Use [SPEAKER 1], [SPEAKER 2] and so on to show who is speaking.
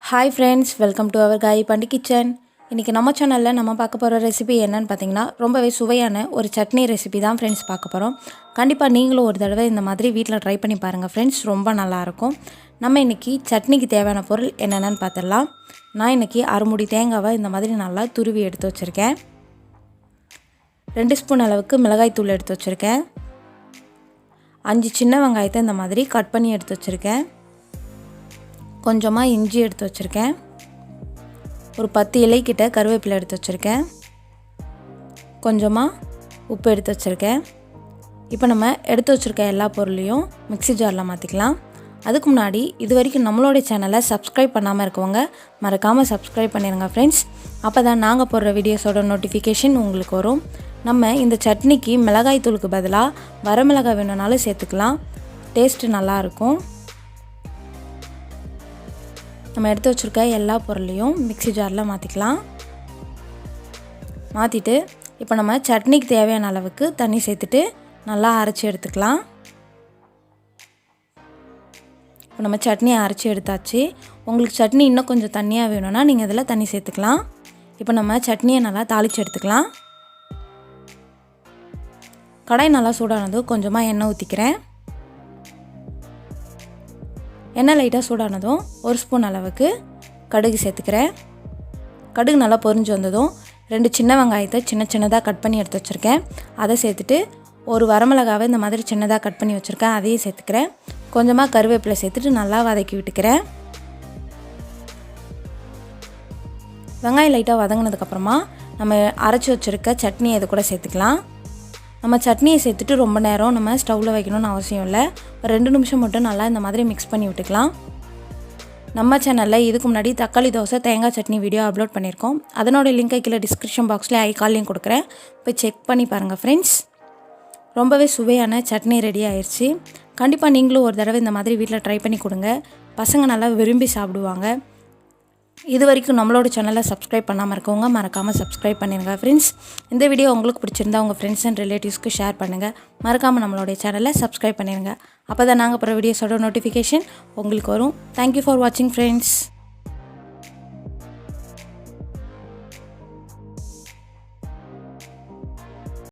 [SPEAKER 1] Hi friends, welcome to our Gai Pandi Kitchen. இன்னைக்கு நம்ம சேனல்ல நம்ம பார்க்க போற ரெசிபி என்னன்னு பாத்தீங்கன்னா ரொம்பவே சுவையான ஒரு சட்னி ரெசிபி தான் फ्रेंड्स பார்க்க போறோம். கண்டிப்பா நீங்களும் ஒரு தடவை இந்த மாதிரி வீட்ல ட்ரை பண்ணி பாருங்க फ्रेंड्स, ரொம்ப நல்லா இருக்கும். நம்ம இன்னைக்கு சட்னிக்கு தேவையான பொருள் என்னென்னன்னு பார்த்தறலாம். நான் இன்னைக்கு அரைமுடி தேங்காவை இந்த மாதிரி நல்லா துருவி எடுத்து வச்சிருக்கேன். 2 ஸ்பூன் அளவுக்கு மிளகாய் தூள் எடுத்து வச்சிருக்கேன். 5 சின்ன வெங்காயத்தை இந்த மாதிரி கட் பண்ணி எடுத்து வச்சிருக்கேன். கொஞ்சமா இஞ்சி எடுத்து வச்சிருக்கேன். ஒரு 10 இலை கிட்ட கறிவேப்பிலை எடுத்து வச்சிருக்கேன். கொஞ்சமா உப்பு எடுத்து வச்சிருக்கேன். இப்போ நம்ம எடுத்து வச்சிருக்க எல்லா பொருளையும் மிக்ஸி ஜார்ல மாத்திக்கலாம். அதுக்கு முன்னாடி இதுவரைக்கும் நம்மளோட சேனலை சப்ஸ்கிரைப் பண்ணாம இருக்கவங்க மறக்காம சப்ஸ்கிரைப் பண்ணிருங்க फ्रेंड्स. அப்பதான் நாங்க போடுற வீடியோஸோட நோட்டிஃபிகேஷன் உங்களுக்கு வரும். நம்ம இந்த சட்னிக்கு மிளகாய் தூளுக்கு பதிலா வரமிளகாய் வேணும்னாலும் சேர்த்துக்கலாம். டேஸ்ட் நல்லா இருக்கும். நம்ம எடுத்து வச்சிருக்க எல்லா பொருளையும் மிக்ஸி ஜார்ல மாத்திக்கலாம். மாத்திட்டு இப்போ நம்ம சட்னிக்கு தேவையான அளவுக்கு தண்ணி சேர்த்துட்டு நல்லா அரைச்சு எடுத்துக்கலாம். இப்போ நம்ம சட்னி அரைச்சு எடுத்தாச்சு. உங்களுக்கு சட்னி இன்னும் கொஞ்சம் தண்ணியா வேணும்னா நீங்க இதல தண்ணி சேர்த்துக்கலாம். இப்போ நம்ம சட்னியை நல்லா தாளிச்சு எடுத்துக்கலாம். கடாய் நல்லா சூடானதும் கொஞ்சமா எண்ணெய் ஊத்திக்கிறேன். எண்ணெய் லைட்டா சூடானதும் 1 ஸ்பூன் அளவுக்கு கடுகு சேர்த்துக்கிறேன். கடுகு நல்லா பொரிஞ்சு வந்ததும் 2 சின்ன வெங்காயத்தை சின்னதா கட் பண்ணி எடுத்து வச்சிருக்கேன். அதை சேர்த்துட்டு ஒரு வரமிளகாவை இந்த மாதிரி சின்னதா கட் பண்ணி வச்சிருக்கேன். அதையும் சேர்த்துக்கிறேன். கொஞ்சமா கறிவேப்பிலை சேர்த்துட்டு நல்லா வதக்கி விட்டுக்கிறேன். வெங்காயம் லைட்டா வதங்கினதுக்கு அப்புறமா நம்ம அரைச்சு வச்சிருக்க சட்னி இது கூட சேர்த்துக்கலாம். நம்ம சட்னியை சேர்த்துட்டு ரொம்ப நேரம் நம்ம ஸ்டவ்ல வைக்கணும்னு அவசியம் இல்லை. ஒரு 2 நிமிஷம் மட்டும் நல்லா இந்த மாதிரி மிக்ஸ் பண்ணி விட்டுக்கலாம். நம்ம சேனல்ல இதுக்கு முன்னாடி தக்காளி தோசை தேங்காய் சட்னி வீடியோ அப்லோட் பண்ணியிருக்கோம். அதனோட லிங்கை கீழே டிஸ்கிரிப்ஷன் பாக்ஸ்ல ஐகான் லிங்க் கொடுக்குறேன். போய் செக் பண்ணி பாருங்க फ्रेंड्स. ரொம்பவே சுவையான சட்னி ரெடி ஆயிருச்சு. கண்டிப்பா நீங்களும் ஒரு தடவை இந்த மாதிரி வீட்ல ட்ரை பண்ணி கொடுங்க. பசங்க நல்லா விரும்பி சாப்பிடுவாங்க. இதுவரைக்கும் நம்மளோட சேனலை சப்ஸ்கிரைப் பண்ணாம இருக்கவங்க மறக்காம சப்ஸ்கிரைப் பண்ணிருங்க फ्रेंड्स. இந்த வீடியோ உங்களுக்கு பிடிச்சிருந்தா உங்க फ्रेंड्स and ரிலேட்டிவ்ஸ்க்கு ஷேர் பண்ணுங்க. மறக்காம நம்மளோட சேனலை சப்ஸ்கிரைப் பண்ணிருங்க. அப்பதான் நாங்க போற வீடியோஸோட நோட்டிஃபிகேஷன் உங்களுக்கு வரும். Thank you for watching friends.